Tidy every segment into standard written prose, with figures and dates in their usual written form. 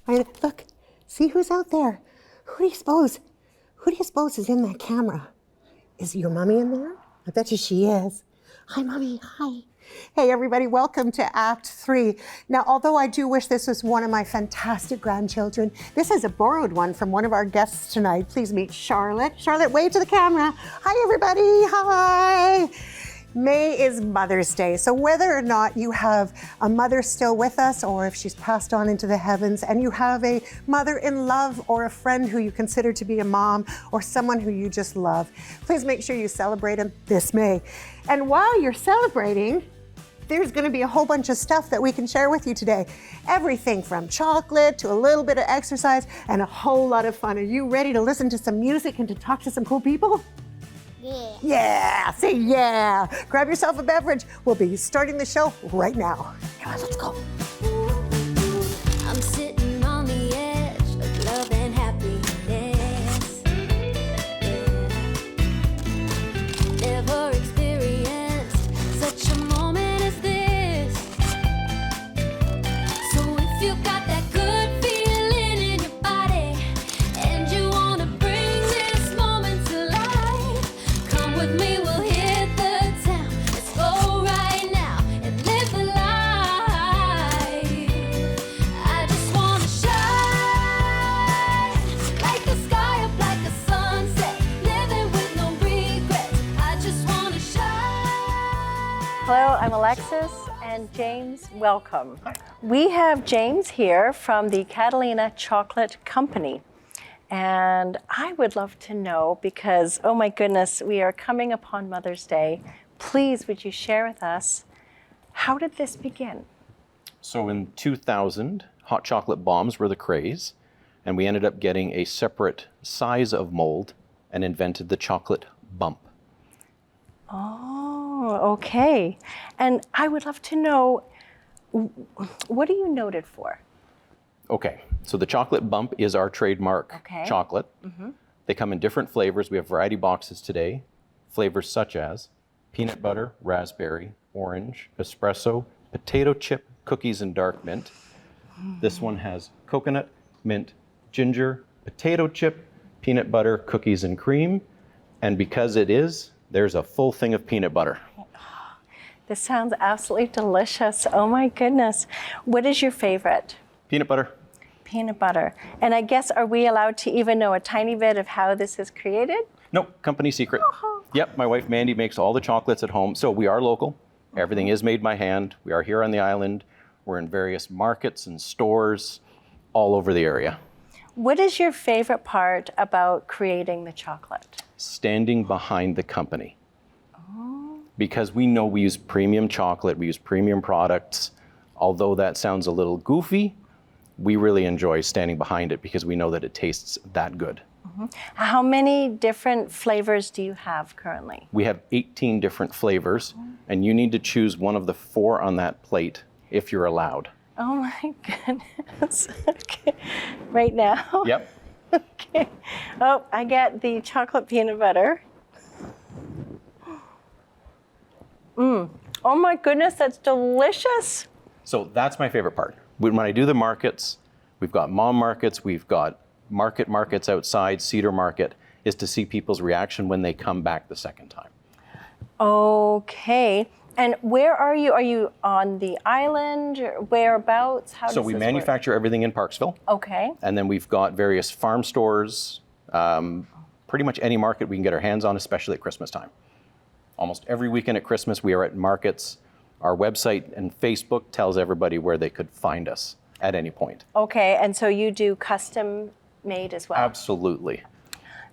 Look, see who's out there? Who do you suppose is in that camera? Is your mommy in there? I bet you she is. Hi, Mommy. Hi. Hey, everybody. Welcome to Act 3. Now, although I do wish this was one of my fantastic grandchildren, this is a borrowed one from one of our guests tonight. Please meet Charlotte. Charlotte, wave to the camera. Hi, everybody. Hi. May is Mother's Day, so whether or not you have a mother still with us or if she's passed on into the heavens and you have a mother in love or a friend who you consider to be a mom or someone who you just love, please make sure you celebrate them this May. And while you're celebrating, there's going to be a whole bunch of stuff that we can share with you today. Everything from chocolate to a little bit of exercise and a whole lot of fun. Are you ready to listen to some music and to talk to some cool people? Yeah. Yeah, say yeah. Grab yourself a beverage. We'll be starting the show right now. Come on, let's go. I'm sitting on the edge of love and happiness. Never experienced such a moment as this. So if you got that good feeling in your body and you want to bring this moment to life, come with me, we'll hit the town. Let's go right now and live the life. I just want to shine like the sky up like a sunset, living with no regrets. I just want to shine. Hello, I'm Alexis, and James, welcome. We have James here from the Catalina Chocolate Company. And I would love to know, because, oh my goodness, we are coming upon Mother's Day. Please, would you share with us, how did this begin? So in 2000, hot chocolate bombs were the craze, and we ended up getting a separate size of mold and invented the chocolate bump. Oh, okay. And I would love to know, what are you noted for? Okay, so the chocolate bump is our trademark chocolate. They come in different flavors. We have variety boxes today. Flavors such as peanut butter, raspberry, orange, espresso, potato chip, cookies, and dark mint. This one has coconut, mint, ginger, potato chip, peanut butter, cookies, and cream. And because there's a full thing of peanut butter. This sounds absolutely delicious. Oh my goodness. What is your favorite? Peanut butter. Peanut butter. And I guess, are we allowed to even know a tiny bit of how this is created? Nope, company secret. Yep, my wife Mandy makes all the chocolates at home. So we are local. Everything is made by hand. We are here on the island. We're in various markets and stores all over the area. What is your favorite part about creating the chocolate? Standing behind the company. Because we know we use premium chocolate, we use premium products. Although that sounds a little goofy, we really enjoy standing behind it because we know that it tastes that good. How many different flavors do you have currently? We have 18 different flavors, and you need to choose one of the 4 on that plate if you're allowed. Oh my goodness. Okay. Right now? Yep. Okay. Oh, I get the chocolate peanut butter. Oh my goodness, that's delicious. So that's my favorite part. When I do the markets, we've got mom markets, we've got markets outside, Cedar Market, is to see people's reaction when they come back the second time. Okay. And where are you? Are you on the island? Whereabouts? How does So we this manufacture everything in Parksville. Okay. And then we've got various farm stores, pretty much any market we can get our hands on, especially at Christmas time. Almost every weekend at Christmas, we are at markets. Our website and Facebook tells everybody where they could find us at any point. Okay, and so you do custom made as well? Absolutely.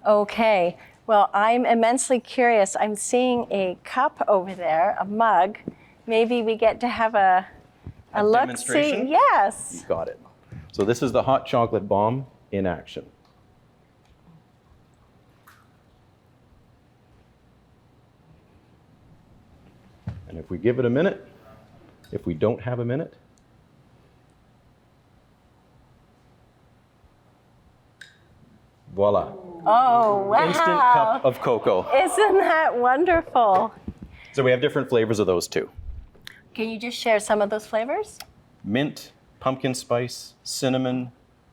Okay. Well, I'm immensely curious. I'm seeing a cup over there, a mug. Maybe we get to have a look. Demonstration? See. Yes. You got it. So this is the hot chocolate bomb in action. And if we give it a minute, if we don't have a minute, voila. Oh, wow. Instant cup of cocoa. Isn't that wonderful? So we have different flavors of those too. Can you just share some of those flavors? Mint, pumpkin spice, cinnamon,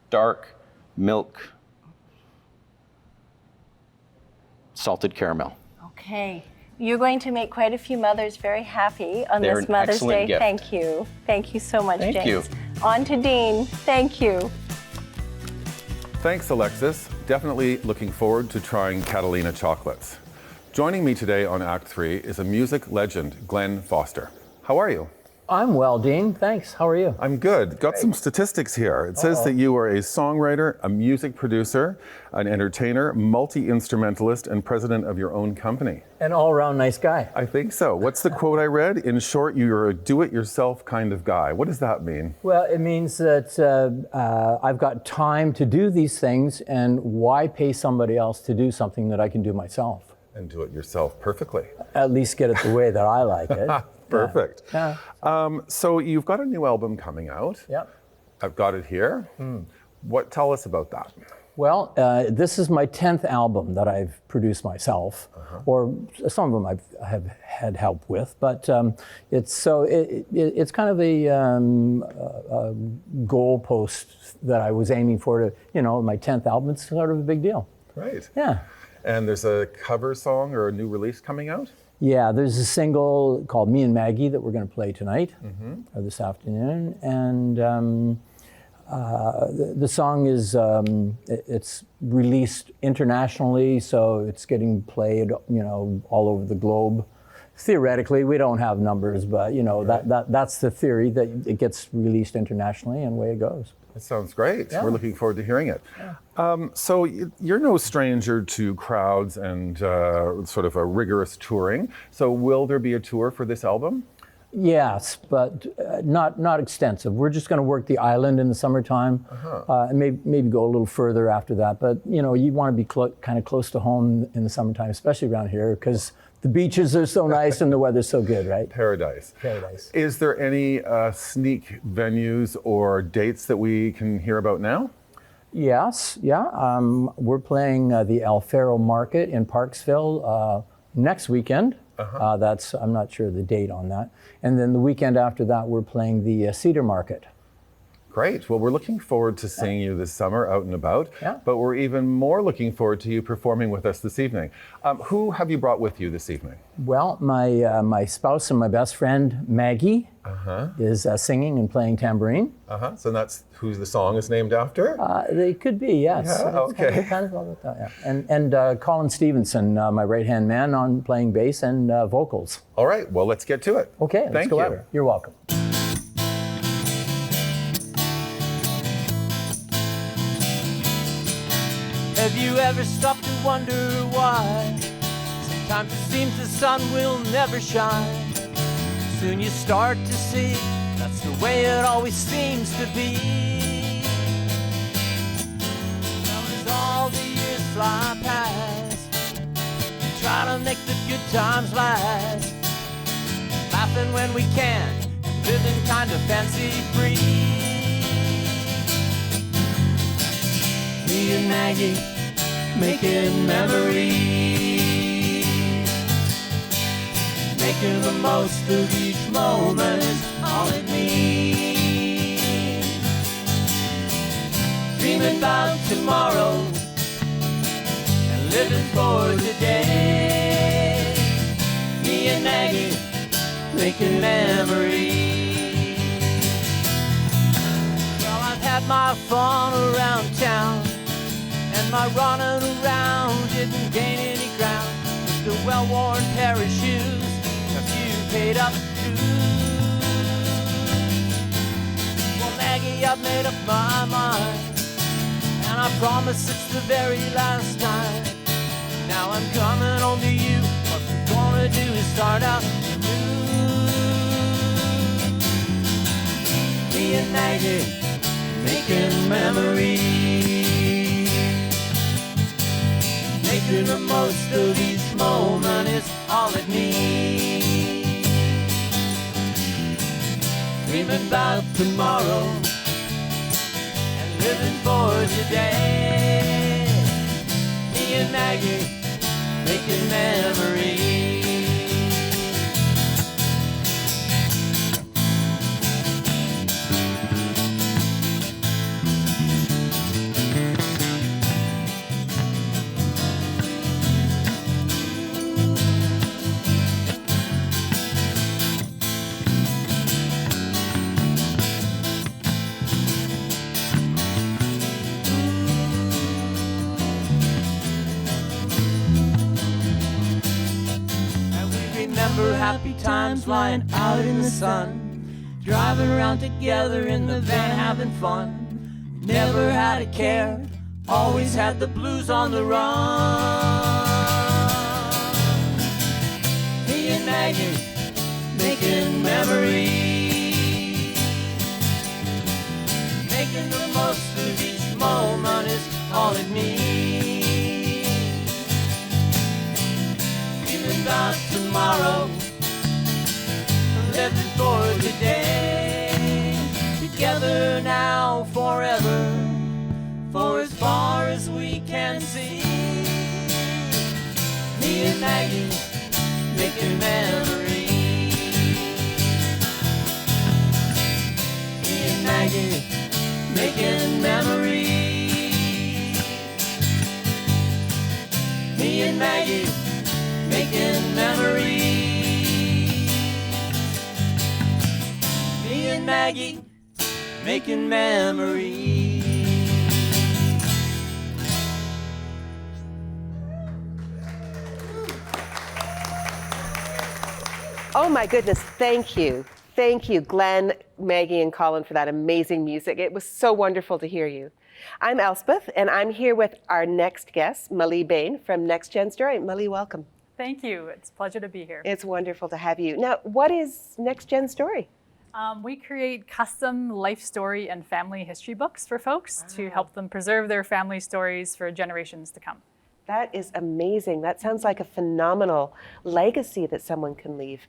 dark milk salted caramel. Okay. You're going to make quite a few mothers very happy on They're this an Mother's excellent Day. gift. Thank you. Thank you so much, Thank James. you. On to Dean. Thank you. Thanks, Alexis. Definitely looking forward to trying Catalina chocolates. Joining me today on Act 3 is a music legend, Glen Foster. How are you? I'm well, Dean. Thanks. How are you? I'm good. Got some statistics here. It says that you are a songwriter, a music producer, an entertainer, multi-instrumentalist, and president of your own company. An all-around nice guy. I think so. What's the quote I read? In short, you're a do-it-yourself kind of guy. What does that mean? Well, it means that I've got time to do these things, and why pay somebody else to do something that I can do myself? And do it yourself perfectly. At least get it the way that I like it. Perfect. Yeah. So you've got a new album coming out. Yep. I've got it here. Tell us about that. Well, this is my 10th album that I've produced myself, or some of them I have had help with, but it's kind of a goalpost that I was aiming for to, my 10th album. It's sort of a big deal. Right. Yeah. And there's a cover song or a new release coming out? Yeah, there's a single called Me and Maggie that we're going to play tonight, or this afternoon, and the song is, it's released internationally, so it's getting played, all over the globe. Theoretically, we don't have numbers, but that's the theory, that it gets released internationally, and away it goes. That sounds great. Yeah. We're looking forward to hearing it. Yeah. So you're no stranger to crowds and sort of a rigorous touring. So will there be a tour for this album? Yes, but not extensive. We're just going to work the island in the summertime, and maybe go a little further after that. But you want to be kind of close to home in the summertime, especially around here, because the beaches are so nice and the weather's so good, right? Paradise. Paradise. Is there any sneak venues or dates that we can hear about now? Yes, yeah. We're playing the El Faro Market in Parksville next weekend. I'm not sure the date on that. And then the weekend after that, we're playing the Cedar Market. Great. Well, we're looking forward to seeing you this summer out and about, Yeah. but we're even more looking forward to you performing with us this evening. Who have you brought with you this evening? Well, my spouse and my best friend, Maggie, is singing and playing tambourine. So that's who the song is named after? They could be, yes. Yeah, It's okay. kind of all about that, yeah. And Colin Stevenson, my right-hand man, on playing bass and vocals. All right. Well, let's get to it. Okay, let's Thank go you. at it. You're welcome. Have you ever stopped to wonder why? Sometimes it seems the sun will never shine. Soon you start to see that's the way it always seems to be. Now as all the years fly past, we try to make the good times last, laughing when we can, living kind of fancy free. Me and Maggie making memories, making the most of each moment is all it means. Dreaming about tomorrow and living for today. Me and Maggie making memories. Well, I've had my fun around town, and my running around didn't gain any ground. Just a well-worn pair of shoes, a few paid-up dues. Well, Maggie, I've made up my mind, and I promise it's the very last time. Now I'm coming home to you. What we're gonna do is start out anew. Me and Maggie making memories, making the most of each moment is all it needs. Dreaming about tomorrow and living for today. Me and Maggie making memories. Remember happy times lying out in the sun, driving around together in the van having fun. Never had a care, always had the blues on the run. Me and Maggie making memories, making the most of each moment is all it means. Feeling about tomorrow, living for today. Together now, forever, for as far as we can see. Me and Maggie making memories. Me and Maggie making memories. Me and Maggie making memories. Me and Maggie making memories. Oh my goodness, thank you. Thank you, Glenn, Maggie, and Colin, for that amazing music. It was so wonderful to hear you. I'm Elspeth, and I'm here with our next guest, Mail Bain from NextGen Story. Mail, welcome. Thank you. It's a pleasure to be here. It's wonderful to have you. Now, what is NextGen Story? We create custom life story and family history books for folks to help them preserve their family stories for generations to come. That is amazing. That sounds like a phenomenal legacy that someone can leave.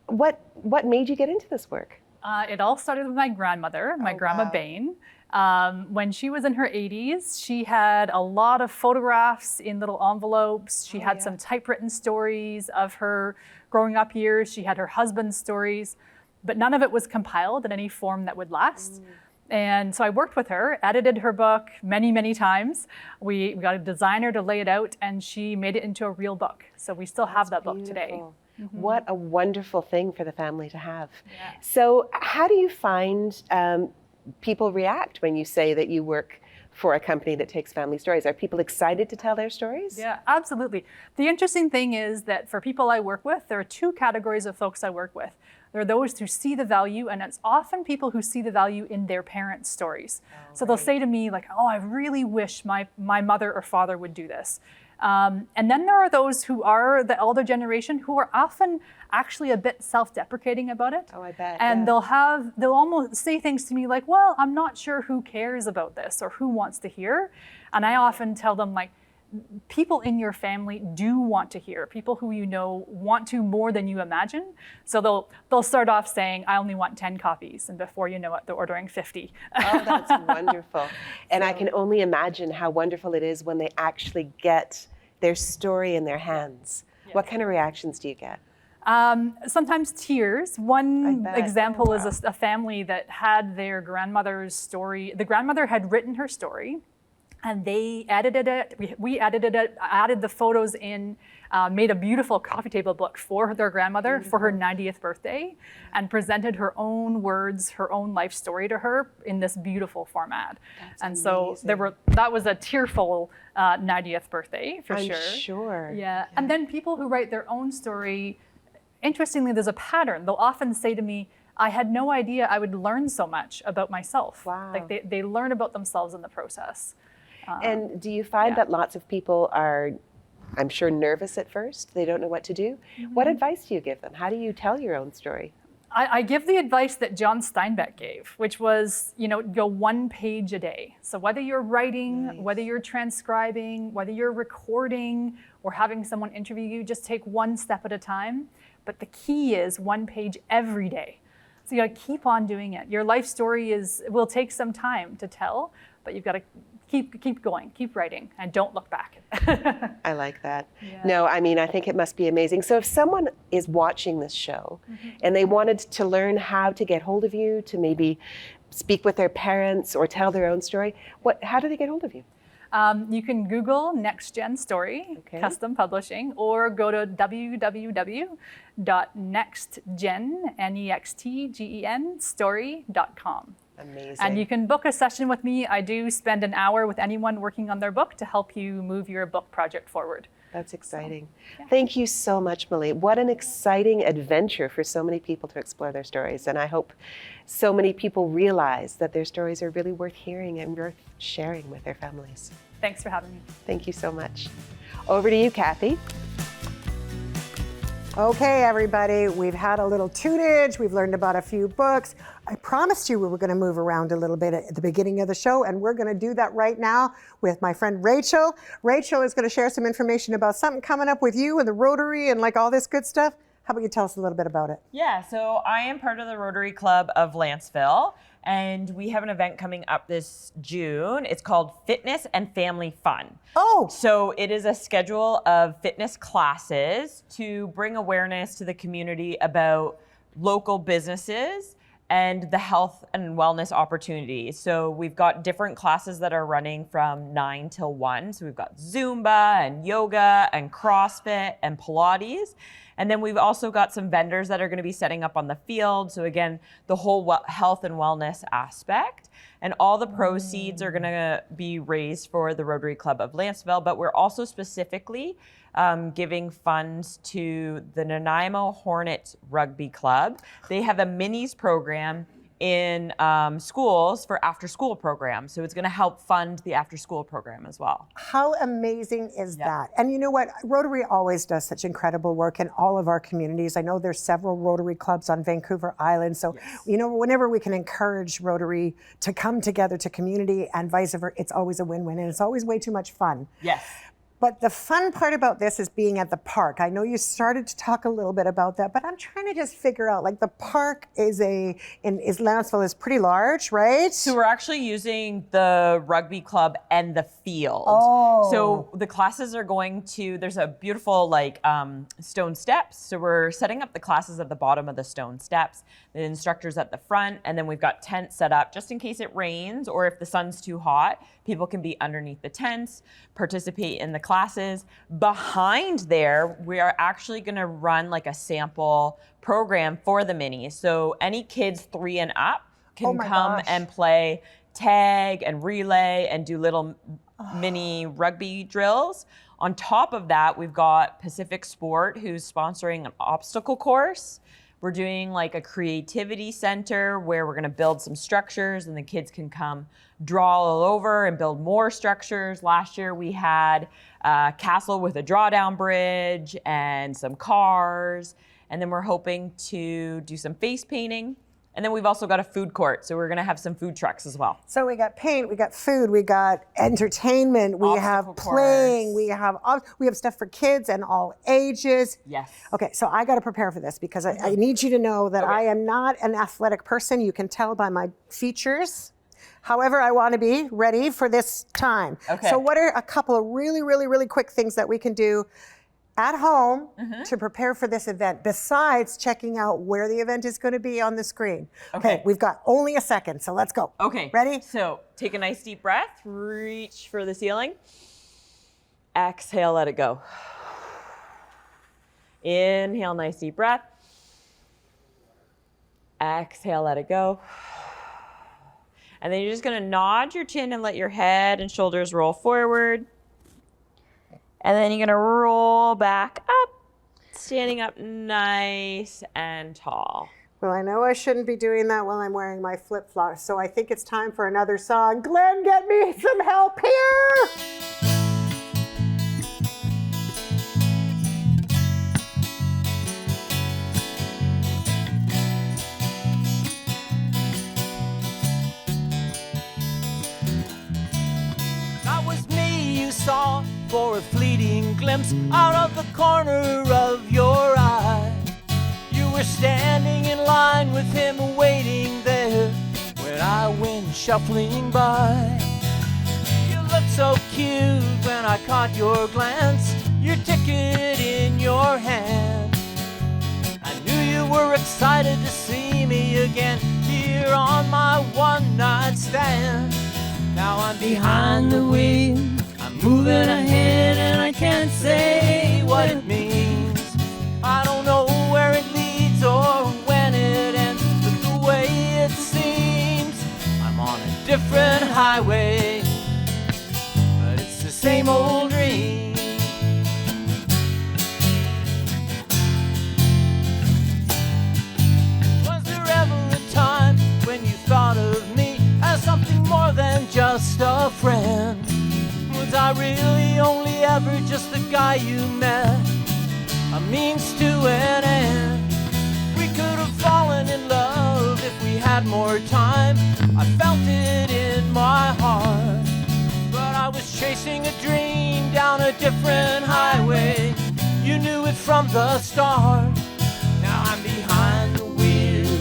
What made you get into this work? It all started with my grandmother, Grandma Bain. When she was in her 80s, she had a lot of photographs in little envelopes. She had some typewritten stories of her growing up years. She had her husband's stories, but none of it was compiled in any form that would last. And so I worked with her, edited her book many, many times. We got a designer to lay it out, and she made it into a real book. So we still have that book today. What a wonderful thing for the family to have. So how do you find people react when you say that you work for a company that takes family stories? Are people excited to tell their stories? Yeah, absolutely. The interesting thing is that for people I work with, there are two categories of folks I work with. There are those who see the value, and it's often people who see the value in their parents' stories. So they'll say to me like, oh, I really wish my mother or father would do this. And then there are those who are the elder generation who are often actually a bit self-deprecating about it. Oh, I bet. And they'll almost say things to me like, well, I'm not sure who cares about this or who wants to hear. And I often tell them like, people in your family do want to hear. People who you know want to more than you imagine. So they'll start off saying, I only want 10 copies. And before you know it, they're ordering 50. Oh, that's wonderful. And I can only imagine how wonderful it is when they actually get their story in their hands. What kind of reactions do you get? Sometimes tears. One example is a family that had their grandmother's story. The grandmother had written her story, and they edited it. We edited it, added the photos in, made a beautiful coffee table book for their grandmother for her 90th birthday, and presented her own words, her own life story to her in this beautiful format. That's and amazing. so that was a tearful 90th birthday for I'm sure. sure. Yeah. And then people who write their own story, interestingly, there's a pattern. They'll often say to me, I had no idea I would learn so much about myself. Wow. Like they learn about themselves in the process. And do you find that lots of people are, I'm sure, nervous at first? They don't know what to do? What advice do you give them? How do you tell your own story? I give the advice that John Steinbeck gave, which was, go 1 page a day. So whether you're writing, whether you're transcribing, whether you're recording or having someone interview you, just take one step at a time. But the key is 1 page every day. So you gotta keep on doing it. Your life story will take some time to tell, but you've got to keep going, keep writing, and don't look back. I like that. Yeah. No, I mean, I think it must be amazing. So if someone is watching this show and they wanted to learn how to get hold of you, to maybe speak with their parents or tell their own story, how do they get hold of you? You can Google NextGen Story, custom publishing, or go to www.nextgen, NEXTGEN, story.com. Amazing. And you can book a session with me. I do spend an hour with anyone working on their book to help you move your book project forward. That's exciting. Thank you so much, Malie. What an exciting adventure for so many people to explore their stories. And I hope so many people realize that their stories are really worth hearing and worth sharing with their families. Thanks for having me. Thank you so much. Over to you, Kathy. Okay, everybody, we've had a little tunage. We've learned about a few books. I promised you we were going to move around a little bit at the beginning of the show, and we're going to do that right now with my friend Rachel. Rachel is going to share some information about something coming up with you and the Rotary and like all this good stuff. How about you tell us a little bit about it? Yeah, so I am part of the Rotary Club of Lanceville, and we have an event coming up this June. It's called Fitness and Family Fun. Oh! So it is a schedule of fitness classes to bring awareness to the community about local businesses and the health and wellness opportunities. So we've got different classes that are running from 9 till 1. So we've got Zumba and yoga and CrossFit and Pilates. And then we've also got some vendors that are going to be setting up on the field. So again, the whole health and wellness aspect. And all the proceeds are going to be raised for the Rotary Club of Lanceville. But we're also specifically giving funds to the Nanaimo Hornets Rugby Club. They have a minis program in schools for after-school programs. So it's going to help fund the after-school program as well. How amazing is that? And you know what? Rotary always does such incredible work in all of our communities. I know there's several Rotary clubs on Vancouver Island. So, you know, whenever we can encourage Rotary to come together to community and vice versa, it's always a win-win, and it's always way too much fun. Yes. But the fun part about this is being at the park. I know you started to talk a little bit about that, but I'm trying to just figure out, like, the park is Lanceville is pretty large, right? So we're actually using the rugby club and the field. Oh. So the classes are going to, there's a beautiful stone steps. So we're setting up the classes at the bottom of the stone steps, the instructors at the front, and then we've got tents set up just in case it rains or if the sun's too hot, people can be underneath the tents, participate in the classes. Behind there, we are actually going to run like a sample program for the minis. So any kids 3 and up can come and play tag and relay and do little mini rugby drills. On top of that, we've got Pacific Sport, who's sponsoring an obstacle course. We're doing like a creativity center where we're going to build some structures and the kids can come draw all over and build more structures. Last year we had a castle with a drawdown bridge and some cars. And then we're hoping to do some face painting. And then we've also got a food court. So we're going to have some food trucks as well. So we got paint, we got food, we got entertainment, we have playing, we have stuff for kids and all ages. Yes. Okay, so I got to prepare for this because I need you to know that I am not an athletic person. You can tell by my features. However, I want to be ready for this time. Okay. So what are a couple of really, really, really quick things that we can do at home to prepare for this event, besides checking out where the event is going to be on the screen? Okay, we've got only a second, so let's go. Okay. Ready? So take a nice deep breath, reach for the ceiling. Exhale, let it go. Inhale, nice deep breath. Exhale, let it go. And then you're just going to nod your chin and let your head and shoulders roll forward. And then you're going to roll back up, standing up nice and tall. Well, I know I shouldn't be doing that while I'm wearing my flip-flops, so I think it's time for another song. Glenn, get me some help here! That was me you saw for a fleeting glimpse out of the corner of your eye. You were standing in line with him waiting there when I went shuffling by. You looked so cute when I caught your glance, your ticket in your hand. I knew you were excited to see me again here on my one-night stand. Now I'm behind the wheel, I'm moving ahead and I can't say what it means. I don't know where it leads or when it ends, but the way it seems different highway, but it's the same old dream. Was there ever a time when you thought of me as something more than just a friend? Was I really only ever just the guy you met, a means to an end? We could have fallen in love if we had more time. I felt it in my heart, but I was chasing a dream down a different highway. You knew it from the start. Now I'm behind the wheel,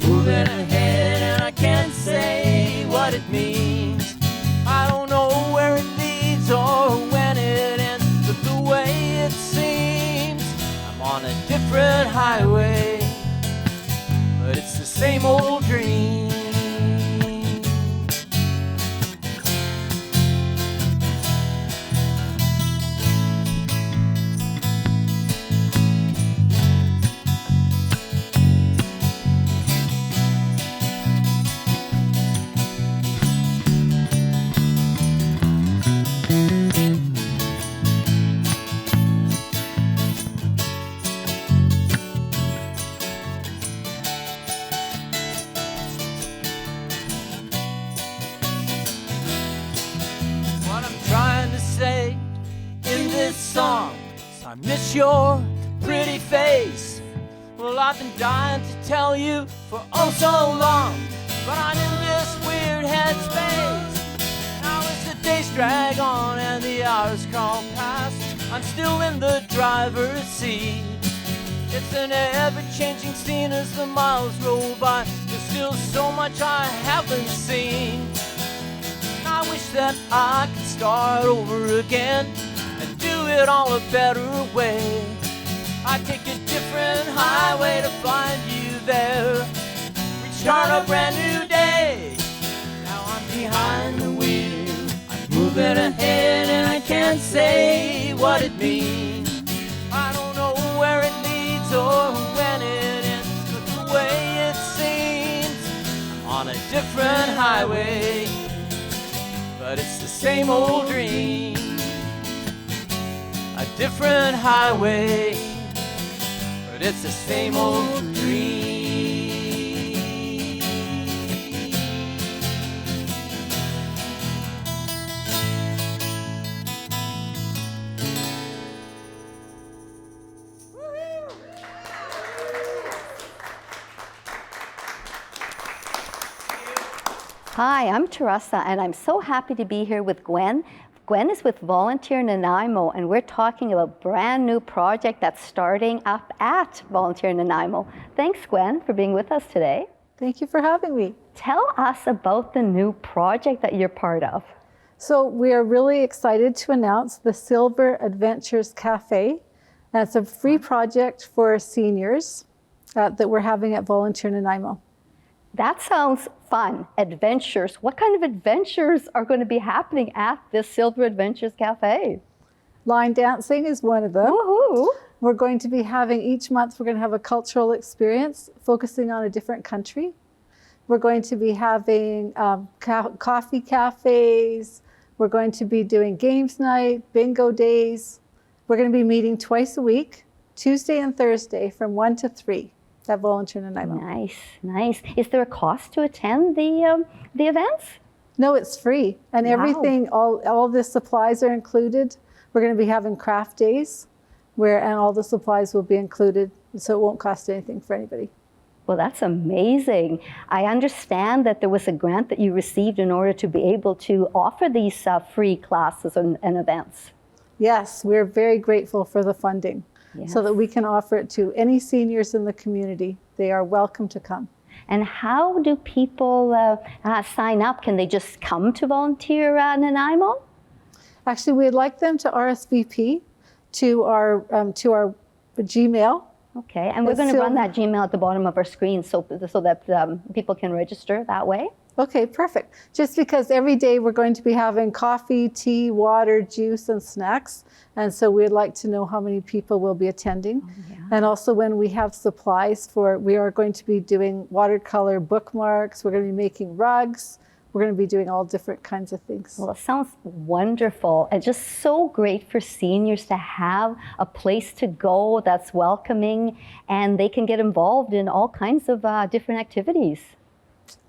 moving ahead, and I can't say what it means. I don't know where it leads or when it ends, but the way it seems, I'm on a different highway, but it's the same old dream. I miss your pretty face. Well, I've been dying to tell you for oh so long, but I'm in this weird headspace. Now as the days drag on and the hours crawl past, I'm still in the driver's seat. It's an ever-changing scene as the miles roll by. There's still so much I haven't seen. I wish that I could start over again and do it all a better way. I'd take a different highway to find you there. We'd start a brand new day. Now I'm behind the wheel, I'm moving ahead, and I can't say what it means. I don't know where it leads or when it ends, but the way it seems, I'm on a different highway, but it's the same old dream. A different highway, but it's the same old dream. Hi, I'm Teresa, and I'm so happy to be here with Gwen. Gwen is with Volunteer Nanaimo, and we're talking about a brand new project that's starting up at Volunteer Nanaimo. Thanks, Gwen, for being with us today. Thank you for having me. Tell us about the new project that you're part of. So we are really excited to announce the Silver Adventures Cafe. That's a free project for seniors that we're having at Volunteer Nanaimo. That sounds fun. Adventures. What kind of adventures are going to be happening at this Silver Adventures Cafe? Line dancing is one of them. Woohoo! We're going to be having, each month, we're going to have a cultural experience focusing on a different country. We're going to be having coffee cafes. We're going to be doing games night, bingo days. We're going to be meeting twice a week, Tuesday and Thursday from 1 to 3. At Volunteer Nanaimo. Nice, nice. Is there a cost to attend the events? No, it's free. And Wow. everything, all the supplies are included. We're going to be having craft days and all the supplies will be included, so it won't cost anything for anybody. Well, that's amazing. I understand that there was a grant that you received in order to be able to offer these free classes and events. Yes, we're very grateful for the funding. Yes. So that we can offer it to any seniors in the community. They are welcome to come. And how do people sign up? Can they just come to Volunteer Nanaimo? Actually, we'd like them to RSVP to our Gmail. Okay, and we're going to run that Gmail at the bottom of our screen so that people can register that way. Okay, perfect. Just because every day we're going to be having coffee, tea, water, juice, and snacks. And so we'd like to know how many people will be attending. Oh, yeah. And also when we have supplies we are going to be doing watercolor bookmarks. We're going to be making rugs. we're going to be doing all different kinds of things. Well, it sounds wonderful and just so great for seniors to have a place to go that's welcoming and they can get involved in all kinds of different activities.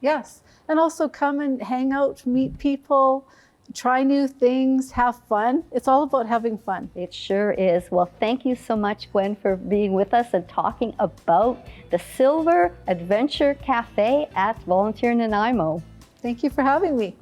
Yes, and also come and hang out, meet people, try new things, have fun. It's all about having fun. It sure is. Well, thank you so much, Gwen, for being with us and talking about the Silver Adventure Cafe at Volunteer Nanaimo. Thank you for having me.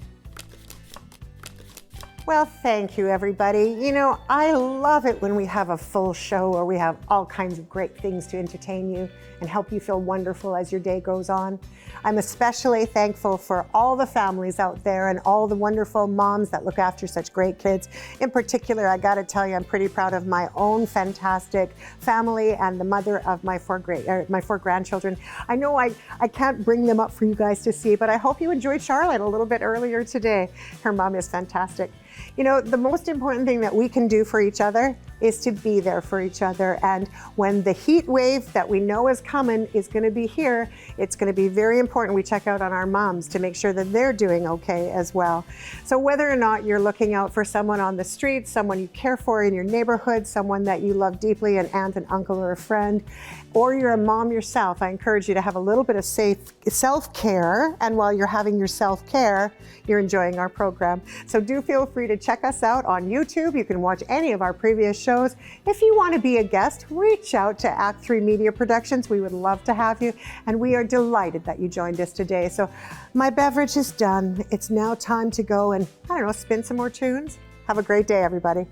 Well, thank you, everybody. You know, I love it when we have a full show or we have all kinds of great things to entertain you and help you feel wonderful as your day goes on. I'm especially thankful for all the families out there and all the wonderful moms that look after such great kids. In particular, I got to tell you, I'm pretty proud of my own fantastic family and the mother of my four grandchildren. I know I can't bring them up for you guys to see, but I hope you enjoyed Charlotte a little bit earlier today. Her mom is fantastic. You know, the most important thing that we can do for each other is to be there for each other. And when the heat wave that we know is coming is going to be here, it's going to be very important we check out on our moms to make sure that they're doing okay as well. So whether or not you're looking out for someone on the street, someone you care for in your neighborhood, someone that you love deeply, an aunt, an uncle, or a friend, or you're a mom yourself, I encourage you to have a little bit of self-care. And while you're having your self-care, you're enjoying our program. So do feel free to check us out on YouTube. You can watch any of our previous shows. If you want to be a guest, reach out to Act 3 Media Productions. We would love to have you. And we are delighted that you joined us today. So my beverage is done. It's now time to go and, I don't know, spin some more tunes. Have a great day, everybody.